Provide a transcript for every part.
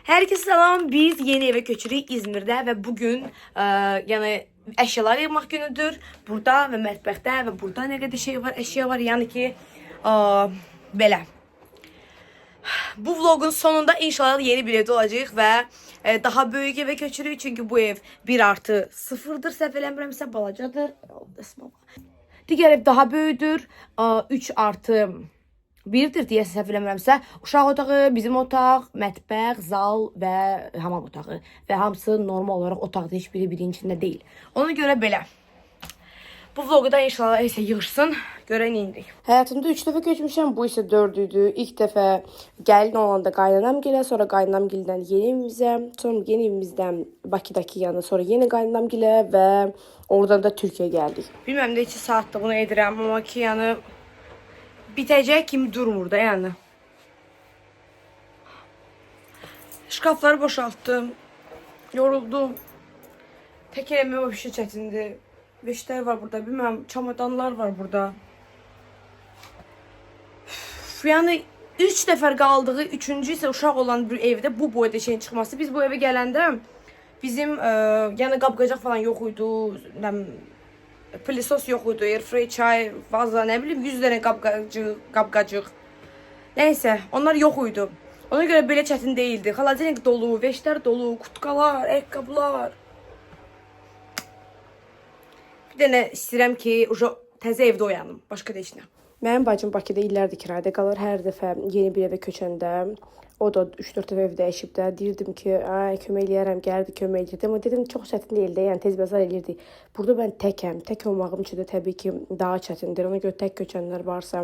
Herkese selam. Biz yeni eve köçürük İzmir'de ve bugün yani eşyalar yığmaq günüdür. Burada ve mətbəxdə ve burada ne kadar şey var, eşya var. Yani ki belə. Bu vlogun sonunda inşallah yeni bir evde olacağıq ve daha böyük eve köçürük. Çünkü bu ev 1+0'dır. Səhv eləmirəmsə balacadır. Digər ev daha böyüdür. 3+1'dir deyə səhv eləmirəmsə. Uşaq otağı, bizim otaq, mətbəx, zal və hamam otağı və hamısı normal olaraq otaqda heç biri birinin içində deyil. Ona görə belə. Bu vlogu da inşallah isə yığışsın. Görən indik. Həyatımda 3 dəfə köçmüşəm. Bu isə 4-üydü. İlk dəfə gəlin olanda qaynanamgilə, sonra qaynanamgildən yeni evimizə, sonra yeni evimizdən Bakıdakı yanı, sonra yeni qaynanamgilə və oradan da Türkiyə gəldik. Bilməm də 2 saatda bunu edirəm, amma ki yəni bitəcək kimi durmur da yəni. Şkafları boşaltdım. Yoruldum. Tək eləmək o işi çətindir. Beşler var burada, bilmem, çamadanlar var burada. Yani 3 dəfər qaldığı, 3-cü isə uşaq olan bir evdə bu boyda şeyin çıxması. Biz bu eve gələndə bizim yəni qab-qacaq falan yox idi. Pilisos yox idi, airfryer, çay, vaza, nə bilim 100 dənə qab-qacıq. Nəysə, onlar yox idi. Ona görə belə çətin değildi. Xaladenik dolu, veşlər dolu, kutkalar, ayaqqabılar. Bir dənə istəyirəm ki, təzə evdə oyanım. Başqa da heç nə. Mənim bacım Bakıda illərdir kirayədə qalır. Hər dəfə yeni bir evə köçəndə, o da 3-4 dəfə ev dəyişib də, deyirdim ki, ay kömək eləyərəm, gəldi kömək eləyirdi. Amma dedim çox çətin deyil də, yəni tez bəzar eləyirdi. Burada mən təkəm. Tək olmağım üçün də təbii ki, daha çətindir. Ona görə tək köçənlər varsa,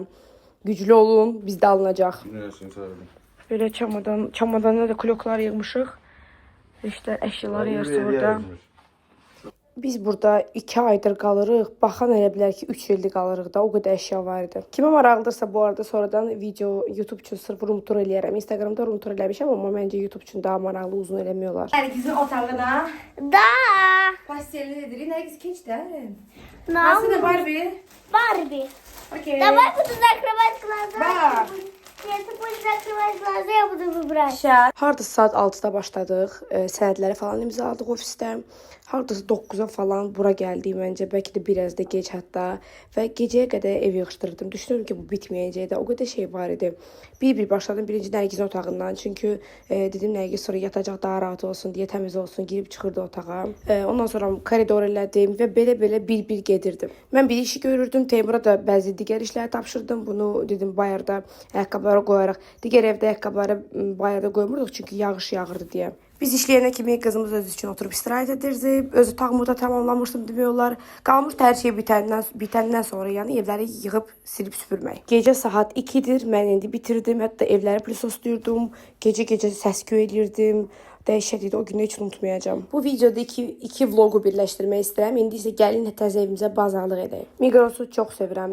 güclü olun, bizdə alınacaq. Belə çamadanda da kloklar yığmışıq. İşte əşyaları yarısı burada. Biz burada 2 aydır qalırıq. Baxan elə bilər ki 3 ildir qalırıq da. O qədər əşya var idi. Kimə maraqlıdırsa bu arada sonradan video YouTube üçün sırf room tour eləyərəm. Instagramda room tour eləmişəm, amma məncə YouTube üçün daha maraqlı, uzun eləmiyorlar. Herkesin otağına. Да. Pastelini nedir? Herkes genç de. Нам Nasıl Barbie? Барби. Окей. Давай буду закрывать глаза. Bak. Ты будешь закрывать глаза, я буду выбирать. Şər. Hardasa saat 6-da başladıq. Sənədləri falan imzaladıq ofisdə. Hardasa 9-a falan bura gəldik məncə. Bəlkə də biraz da gec hətta. Və gecəyə qədər ev yığışdırdım. Düşünürüm ki, bu bitməyəcək də. O qədər şey var idi. Bir başladım birinci Nərgizin otağından. Çünki dedim Nərgiz sonra yatacaq daha rahat olsun deyə, təmiz olsun. Girib çıxırdı otağa. Ondan sonra koridor elədim və belə bir gedirdim. Mən bir işi görürdüm. Teymura da bəzi digər işləri tapşırdım. Bunu dedim bayırda ayaqqabılara qoyaraq. Digər evdə ayaqqabıları bayırda qoymurduq çünki yağış yağırdı deyə. Biz işləyənə kimi qızımız öz üçün oturub istirahət edirdi. Öz otağımı da tamamlamışdım demək. Qalmışdı hər şey bitəndən sonra yəni evləri yığıb silib süpürmək. Gecə saat 2-dir. Mən indi bitirdim. Hətta evləri plisoslayırdım. Gecə səs-küy eləyirdim. Dəhşət idi. O günü heç unutmayacağım. Bu videoda iki vlogu birləşdirmək istəyirəm. İndi isə gəlin təzə evimizə bazarlıq edək. Migros'u çox sevirəm.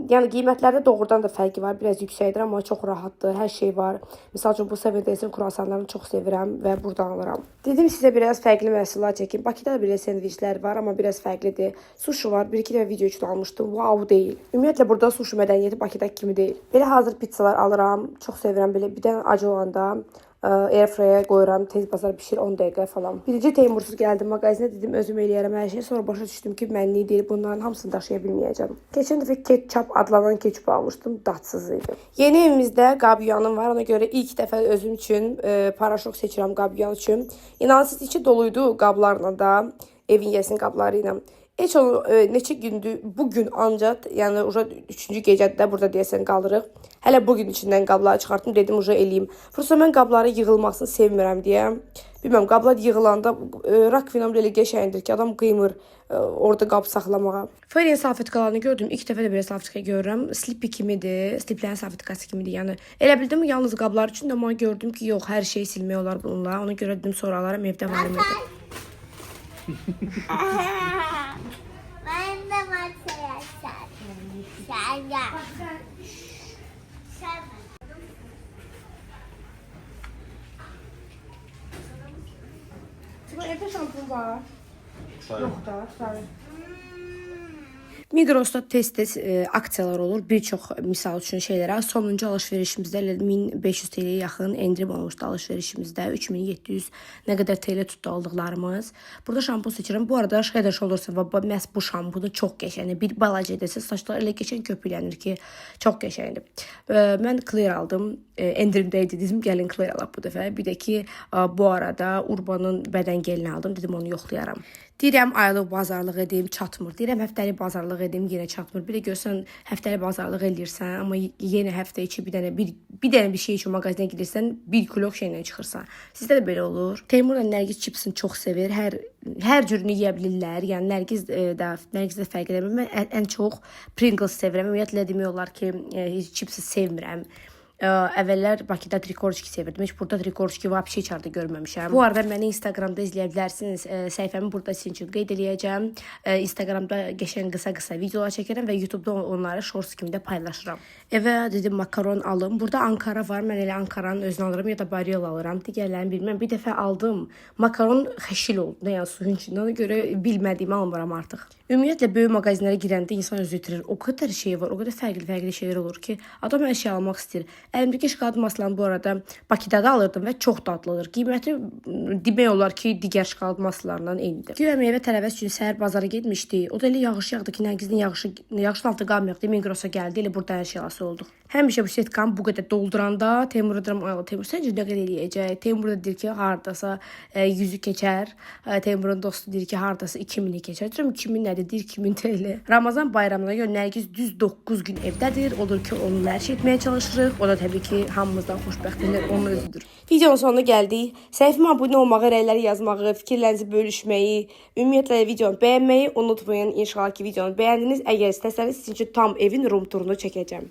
Yəni qiymətlərdə doğrudan da fərqi var. Biraz yüksəkdir amma çox rahatdır. Hər şey var. Məsəl üçün bu Seven kruasanlarını çox sevirəm və buradan alıram. Dedim sizə biraz fərqli məhsullar çəkim. Bakıda da belə sendviçlər var amma biraz fərqlidir. Sushi var. 1-2 dəfə video üçün almışdım. Wow deyil. Ümumiyyətlə burada sushi mədəniyyəti Bakıdakı kimi deyil. Belə hazır pizzalar alıram. Çox sevirəm belə. Bir dənə acı olanda airfryerə qoyuram, tez bazar bişir 10 dəqiqə falan. Birinci Teymursuz gəldim mağazinə, dedim özüm eləyərəm hər şey. Sonra başa düşdüm ki, mənlik deyil, bunların hamısını daşıya bilməyəcəm. Keçən dəfə ketçap adlanan ketçap almışdım, dadsız idi. Yeni evimizdə qab yuyanım var, ona görə ilk dəfə özüm üçün paraşok seçirəm qab yuyan üçün. İnansız içi doluydu qablarla da, evin yəsin qabları ilə. Heç onu neçə gündür, bugün ancaq, yəni 3-cü gecədə burada deyəsən qalırıq. Hələ bugün içindən qabları çıxartdım, dedim eləyim. Fırsa mən qabları yığılmasını sevmirəm deyə. Bilməm, qablar yığılanda rakvinam belə qəşəngdir ki, adam qıymır orada qab saxlamağa. Ferian salfetkalarını gördüm. İlk dəfə də belə salfetka görürəm. Slippy kimidir, sliplərin salfetkası kimidir. Yəni elə bildim yalnız qablar üçün, amma gördüm ki, yox, hər şeyi silmək olar bununla. Ona görə dedim sonra alaram, evdə var idi. Ben de masaya sen ya. Evdə şampun var. Yox da, sarı. Migros'ta tez-tez aksiyalar olur. Bir çox misal üçün şeylərə. Sonuncu alış-verişimizdə 1500 TL-yə yaxın endirim olmuşdu alış-verişimizdə. 3700 nə qədər TL tutdu aldıqlarımız. Burada şampun seçirəm. Bu arada Şedaş olursa və məhz bu şampunu çox qəşəngdir. Bir balaca edəsə saçlar elə qəşəng köpüklənir ki, çox qəşəngdir. Mən clear aldım. Endirimdə idi. Dedim gəlin clear alaq bu dəfə. Bir də ki, bu arada Urbanın bədən gelini aldım. Dedim onu yoxlayaram. Deyirəm aylıq bazarlıq edim, çatmır. Deyirəm həftəlik bazarlıq edim, yenə çatmır. Bir də görsən həftəlik bazarlıq eləyirsən, amma yenə həftə içi bir dənə bir şey üçün mağazinə gedirsən, 1 kilo şeylə çıxırsan. Sizdə də belə olur. Teymurla Nərgiz çipsini çox sevir. Hər cürünü yeyə bilirlər. Yəni Nərgiz də fərq edir. Mən ən çox Pringles sevirəm. Ümumiyyətlə demək olar ki, heç çipsi sevmirəm. Əvvəllər Bakıda Trikorçki sevirdim. Heç burada Trikorçki vəbşi içərdə görməmişəm. Bu arada məni Instagramda izləyə bilərsiniz. Səhifəmi burada sizin üçün qeyd eləyəcəm. Instagramda qəşəng qısa videolar çəkirəm və YouTube'da onları shorts kimi də paylaşıram. Evə dedim makaron alım. Burada Ankara var. Mən elə Ankaranın özünü alıram ya da Bariyol alıram. Digərlərini bilməm. Bir dəfə aldım. Makaron xəşil oldu. Yəni suyun içində. Ona görə bilmədiyimi almıram artıq. Ümumiyyətlə böyük mağazinlərə girəndə insan özü itirir. O qədər şey var, o qədər fərqli şeylər olur ki, adam hər şey almaq istəyir. Əlimdəki şokolad maslarını bu arada Bakıda da alırdım və çox dadlıdır. Qiyməti demək olar ki, digər şokolad maslarından eynidir. Güya meyvə tələbəs üçün səhər bazara getmişdi. O da elə yağış yağdı ki, Nərgizin yağışın altı qalmayaqdı. Migros'a gəldi, elə burada hər şey alası olduq. Həmişə bu setkamı bu qədər dolduranda Teymur'a deyirəm, "Ay Teymur, səncə nə qədər eləyəcək?" Teymur da deyir ki, hardasa 100-ü keçər. Teymur'un dostu deyir ki, hardasa 2000-i keçər. Deyirəm 2000 nədir? Deyir 2000 TL. Ramazan bayramına görə Nərgiz düz 9 gün evdədir. Odur ki, onu lərş etməyə çalışırıq. O da təbii ki, hamımızdan xoşbəxtdir, onun özüdür. Videonun sonuna gəldik. Səhifəmə abunə olmağı, rəyləri yazmağı, fikirlərinizi bölüşməyi, ümumiyyətlə videonu bəyənməyi unutmayın. İnşallah ki, videonu bəyəndiniz. Əgər istəsəniz sizin üçün tam evin room turunu çəkəcəm.